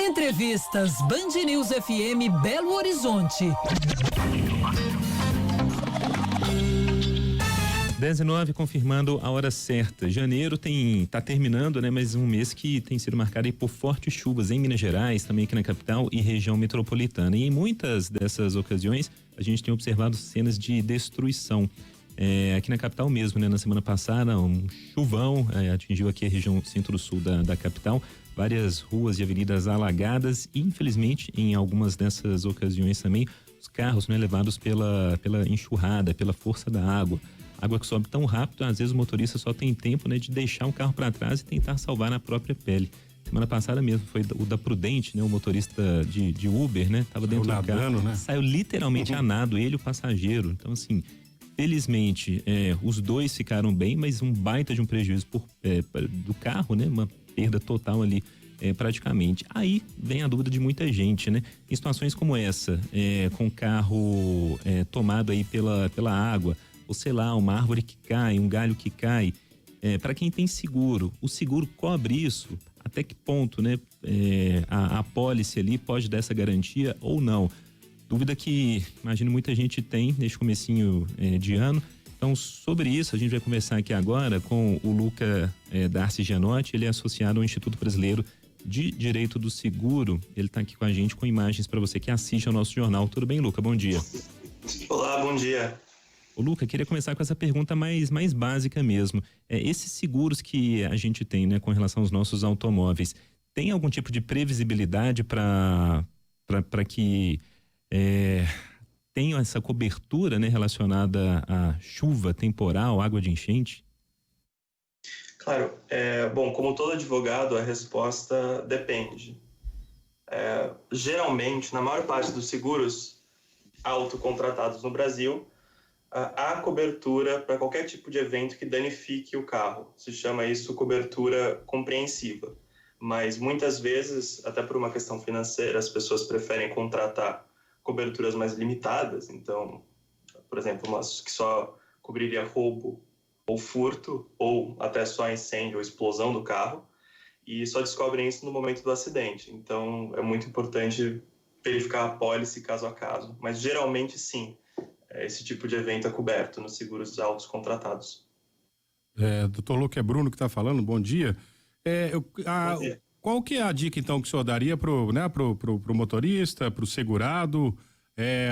Entrevistas Band News FM Belo Horizonte. 10h09, confirmando a hora certa. Janeiro tá terminando, né? Mas um mês que tem sido marcado aí por fortes chuvas em Minas Gerais, também aqui na capital e região metropolitana. E em muitas dessas ocasiões, a gente tem observado cenas de destruição. Aqui na capital mesmo, né? Na semana passada, um chuvão atingiu aqui a região centro-sul da capital. Várias ruas e avenidas alagadas e, infelizmente, em algumas dessas ocasiões também, os carros, né, levados pela enxurrada, pela força da água. Água que sobe tão rápido, às vezes o motorista só tem tempo, né, de deixar o carro para trás e tentar salvar na própria pele. Semana passada mesmo foi o da Prudente, né, o motorista de Uber, né, tava dentro do carro, né? Saiu literalmente a nado, ele e o passageiro. Então, assim, felizmente, os dois ficaram bem, mas um baita de um prejuízo do carro, né, uma perda total ali, praticamente. Aí vem a dúvida de muita gente, né? Em situações como essa, com o carro tomado aí pela água, ou sei lá, uma árvore que cai, um galho que cai, para quem tem seguro, o seguro cobre isso? Até que ponto, né? A apólice ali pode dar essa garantia ou não? Dúvida que, imagino, muita gente tem neste comecinho de ano. Então, sobre isso, a gente vai conversar aqui agora com o Luca Darcy Gianotti. Ele é associado ao Instituto Brasileiro de Direito do Seguro. Ele está aqui com a gente com imagens para você que assiste ao nosso jornal. Tudo bem, Luca? Bom dia. Olá, bom dia. Ô, Luca, queria começar com essa pergunta mais básica mesmo. Esses seguros que a gente tem, né, com relação aos nossos automóveis, tem algum tipo de previsibilidade para que tenham essa cobertura, né, relacionada à chuva temporal, água de enchente? Claro. Bom, como todo advogado, a resposta depende. Geralmente, na maior parte dos seguros autocontratados no Brasil, há cobertura para qualquer tipo de evento que danifique o carro. Se chama isso cobertura compreensiva. Mas muitas vezes, até por uma questão financeira, as pessoas preferem contratar coberturas mais limitadas. Então, por exemplo, umas que só cobriria roubo ou furto, ou até só incêndio ou explosão do carro, e só descobrem isso no momento do acidente. Então, é muito importante verificar a apólice caso a caso. Mas, geralmente, sim. Esse tipo de evento é coberto nos seguros autos contratados. Doutor Luca, é Bruno que está falando, bom dia. Bom dia. Qual que é a dica, então, que o senhor daria pro motorista, pro segurado,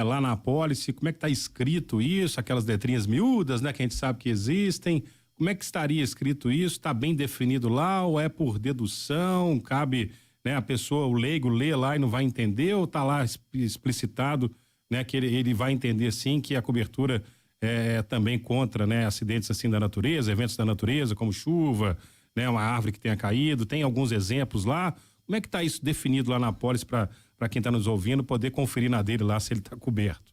lá na apólice? Como é que está escrito isso? Aquelas letrinhas miúdas, né, que a gente sabe que existem. Como é que estaria escrito isso? Está bem definido lá ou é por dedução? Cabe, né, a pessoa, o leigo, lê lá e não vai entender, ou está lá explicitado, né, que ele vai entender sim que a cobertura é também contra, né, acidentes assim da natureza, eventos da natureza, como chuva, né, uma árvore que tenha caído. Tem alguns exemplos lá. Como é que está isso definido lá na apólice para quem está nos ouvindo poder conferir na dele lá se ele está coberto?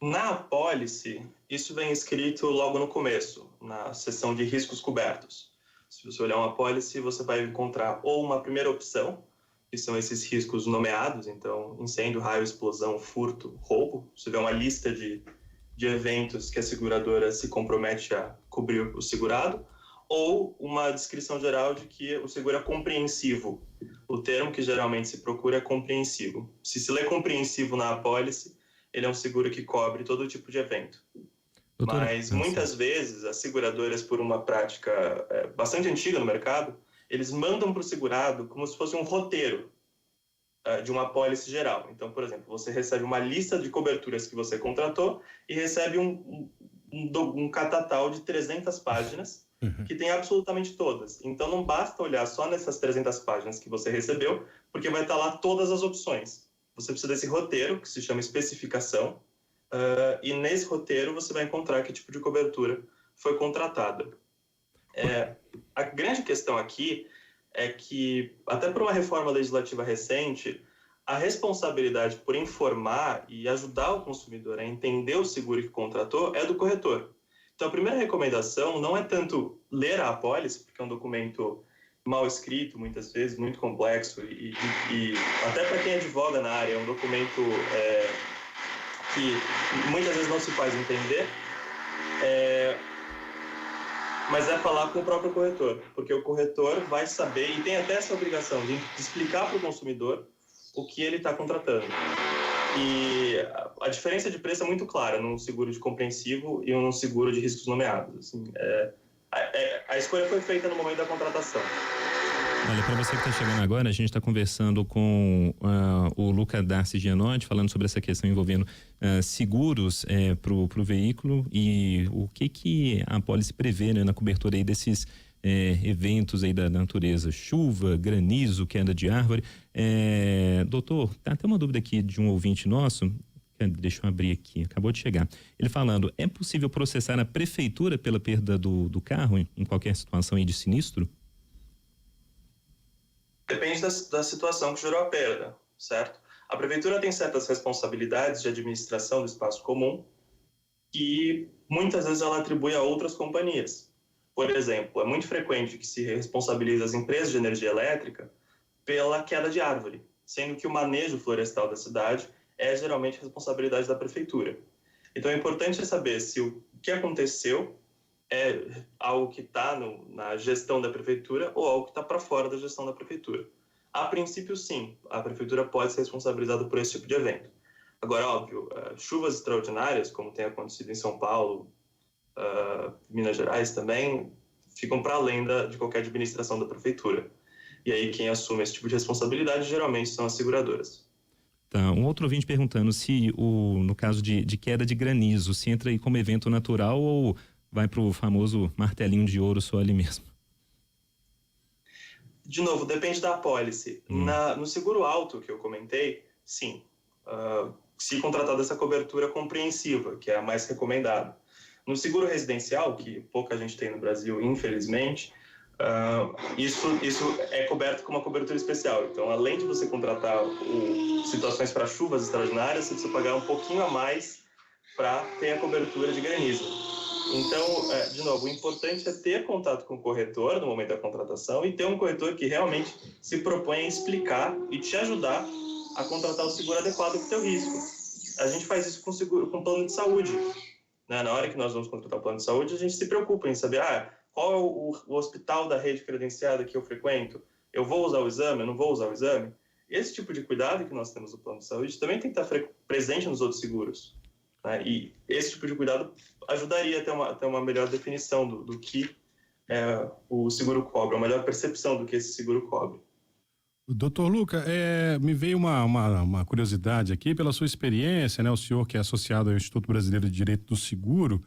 Na apólice, isso vem escrito logo no começo, na seção de riscos cobertos. Se você olhar uma apólice, você vai encontrar ou uma primeira opção, que são esses riscos nomeados, então incêndio, raio, explosão, furto, roubo. Você vê uma lista de eventos que a seguradora se compromete a cobrir o segurado, ou uma descrição geral de que o seguro é compreensivo. O termo que geralmente se procura é compreensivo. Se lê compreensivo na apólice, ele é um seguro que cobre todo tipo de evento. Doutor, mas muitas vezes as seguradoras, por uma prática bastante antiga no mercado, eles mandam para o segurado como se fosse um roteiro de uma apólice geral. Então, por exemplo, você recebe uma lista de coberturas que você contratou e recebe um catatal de 300 páginas que tem absolutamente todas. Então, não basta olhar só nessas 300 páginas que você recebeu, porque vai estar lá todas as opções. Você precisa desse roteiro, que se chama especificação, e nesse roteiro você vai encontrar que tipo de cobertura foi contratada. A grande questão aqui é que, até por uma reforma legislativa recente, a responsabilidade por informar e ajudar o consumidor a entender o seguro que contratou é do corretor. Então, a primeira recomendação não é tanto ler a apólice, porque é um documento mal escrito, muitas vezes, muito complexo, e até para quem advoga na área, é um documento que muitas vezes não se faz entender. mas é falar com o próprio corretor, porque o corretor vai saber e tem até essa obrigação de explicar para o consumidor o que ele está contratando. E a diferença de preço é muito clara num seguro de compreensivo e num seguro de riscos nomeados. Assim, a escolha foi feita no momento da contratação. Olha, para você que está chegando agora, a gente está conversando com o Luca Darcy Gianotti, falando sobre essa questão envolvendo seguros para o veículo e o que a apólice prevê, né, na cobertura aí desses eventos aí da natureza, chuva, granizo, queda de árvore. Doutor, tá até uma dúvida aqui de um ouvinte nosso, deixa eu abrir aqui, acabou de chegar. Ele falando, é possível processar a prefeitura pela perda do carro em qualquer situação aí de sinistro? Depende da situação que gerou a perda, certo? A prefeitura tem certas responsabilidades de administração do espaço comum que muitas vezes ela atribui a outras companhias. Por exemplo, é muito frequente que se responsabilize as empresas de energia elétrica pela queda de árvore, sendo que o manejo florestal da cidade é geralmente responsabilidade da prefeitura. Então é importante saber se o que aconteceu é algo que está na gestão da prefeitura ou algo que está para fora da gestão da prefeitura. A princípio, sim, a prefeitura pode ser responsabilizada por esse tipo de evento. Agora, óbvio, chuvas extraordinárias, como tem acontecido em São Paulo, Minas Gerais também, ficam para além de qualquer administração da prefeitura. E aí quem assume esse tipo de responsabilidade geralmente são as seguradoras. Tá, um outro ouvinte perguntando se no caso de queda de granizo, se entra aí como evento natural ou vai para o famoso martelinho de ouro só ali mesmo? De novo, depende da apólice. No seguro alto que eu comentei, sim. Se contratar essa cobertura compreensiva, que é a mais recomendada. No seguro residencial, que pouca gente tem no Brasil, infelizmente, isso é coberto com uma cobertura especial. Então, além de você contratar situações para chuvas extraordinárias, você precisa pagar um pouquinho a mais para ter a cobertura de granizo. Então, de novo, o importante é ter contato com o corretor no momento da contratação e ter um corretor que realmente se propõe a explicar e te ajudar a contratar o seguro adequado para o teu risco. A gente faz isso com plano de saúde. Né? Na hora que nós vamos contratar o plano de saúde, a gente se preocupa em saber qual é o hospital da rede credenciada que eu frequento, eu vou usar o exame, eu não vou usar o exame. Esse tipo de cuidado que nós temos no plano de saúde também tem que estar presente nos outros seguros. Né? E esse tipo de cuidado ajudaria a ter uma melhor definição do que o seguro cobre, uma melhor percepção do que esse seguro cobre. Doutor Luca, me veio uma curiosidade aqui pela sua experiência, né? O senhor que é associado ao Instituto Brasileiro de Direito do Seguro,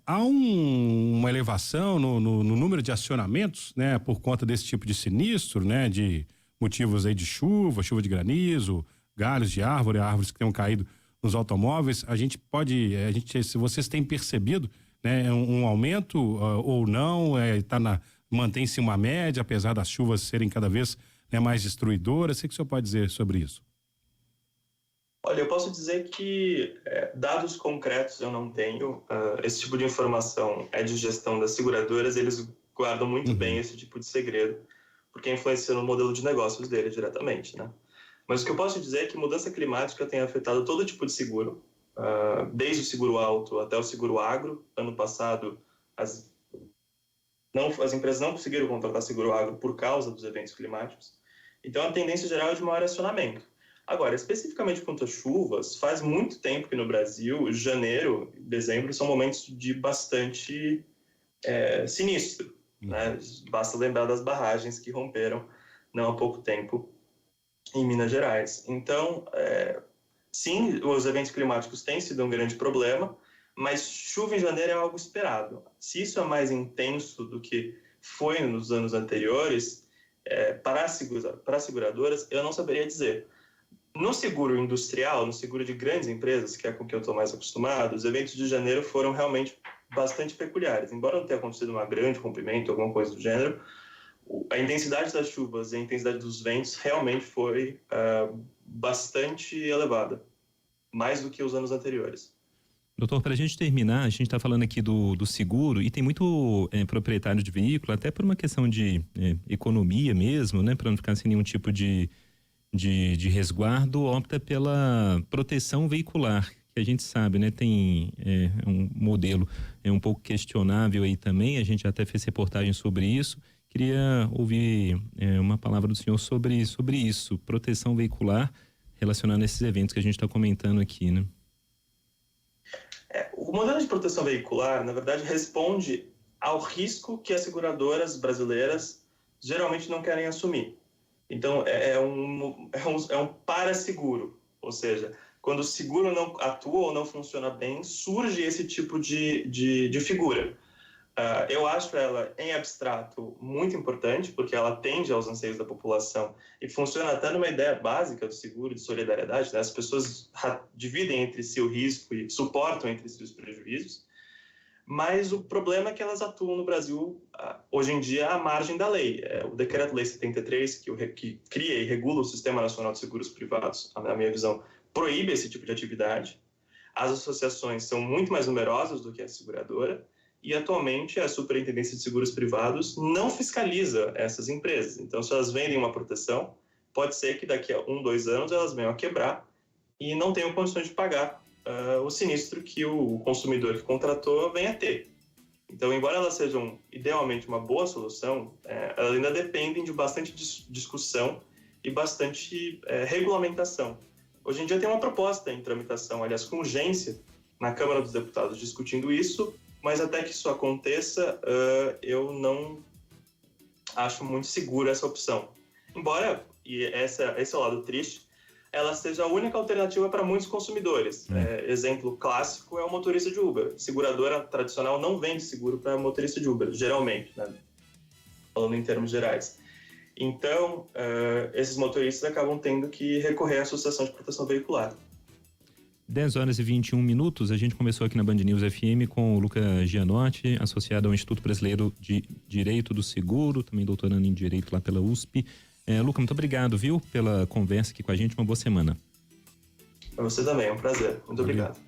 há uma elevação no número de acionamentos, né? Por conta desse tipo de sinistro, né? De motivos aí de chuva de granizo, galhos de árvores que tenham caído nos automóveis. Se vocês têm percebido, né? Um aumento ou não, mantém-se uma média, apesar das chuvas serem cada vez mais destruidoras. O que o senhor pode dizer sobre isso? Olha, eu posso dizer que dados concretos eu não tenho. Esse tipo de informação é de gestão das seguradoras, eles guardam muito bem esse tipo de segredo, porque influencia no modelo de negócios dele diretamente, né? Mas o que eu posso dizer é que mudança climática tem afetado todo tipo de seguro, desde o seguro alto até o seguro agro. Ano passado, as empresas não conseguiram contratar seguro agro por causa dos eventos climáticos. Então, a tendência geral é de maior acionamento. Agora, especificamente quanto às chuvas, faz muito tempo que no Brasil, janeiro e dezembro são momentos de bastante sinistro. Né? Basta lembrar das barragens que romperam não há pouco tempo em Minas Gerais. Então, sim, os eventos climáticos têm sido um grande problema, mas chuva em janeiro é algo esperado. Se isso é mais intenso do que foi nos anos anteriores, para as seguradoras, eu não saberia dizer. No seguro industrial, no seguro de grandes empresas, que é com que eu estou mais acostumado, os eventos de janeiro foram realmente bastante peculiares. Embora não tenha acontecido uma grande rompimento, alguma coisa do gênero, a intensidade das chuvas e a intensidade dos ventos realmente foi bastante elevada, mais do que os anos anteriores. Doutor, para a gente terminar, a gente está falando aqui do seguro e tem muito proprietário de veículo, até por uma questão de economia mesmo, né, para não ficar sem nenhum tipo de resguardo, opta pela proteção veicular, que a gente sabe, né, tem um modelo um pouco questionável aí também, a gente até fez reportagem sobre isso. Queria ouvir uma palavra do senhor sobre isso, proteção veicular relacionada a esses eventos que a gente está comentando aqui, né? O modelo de proteção veicular, na verdade, responde ao risco que as seguradoras brasileiras geralmente não querem assumir. Então, é um para-seguro, ou seja, quando o seguro não atua ou não funciona bem, surge esse tipo de figura. Eu acho ela, em abstrato, muito importante, porque ela atende aos anseios da população e funciona até numa ideia básica do seguro de solidariedade, né? As pessoas dividem entre si o risco e suportam entre si os prejuízos, mas o problema é que elas atuam no Brasil, hoje em dia, à margem da lei. O Decreto-Lei 73, que cria e regula o Sistema Nacional de Seguros Privados, na minha visão, proíbe esse tipo de atividade. As associações são muito mais numerosas do que a seguradora, e atualmente a Superintendência de Seguros Privados não fiscaliza essas empresas. Então, se elas vendem uma proteção, pode ser que daqui a 1, 2 anos elas venham a quebrar e não tenham condições de pagar o sinistro que o consumidor que contratou venha a ter. Então, embora elas sejam idealmente uma boa solução, elas ainda dependem de bastante discussão e bastante regulamentação. Hoje em dia tem uma proposta em tramitação, aliás, com urgência, na Câmara dos Deputados discutindo isso, mas até que isso aconteça, eu não acho muito segura essa opção. Embora, e esse é o lado triste, ela seja a única alternativa para muitos consumidores. Exemplo clássico é o motorista de Uber. Seguradora tradicional não vende seguro para motorista de Uber, geralmente, né? Falando em termos gerais. Então, esses motoristas acabam tendo que recorrer à Associação de Proteção Veicular. 10h21, a gente começou aqui na Band News FM com o Lucas Gianotti, associado ao Instituto Brasileiro de Direito do Seguro, também doutorando em Direito lá pela USP. Lucas, muito obrigado, viu, pela conversa aqui com a gente, uma boa semana. Para você também, é um prazer. Muito obrigado.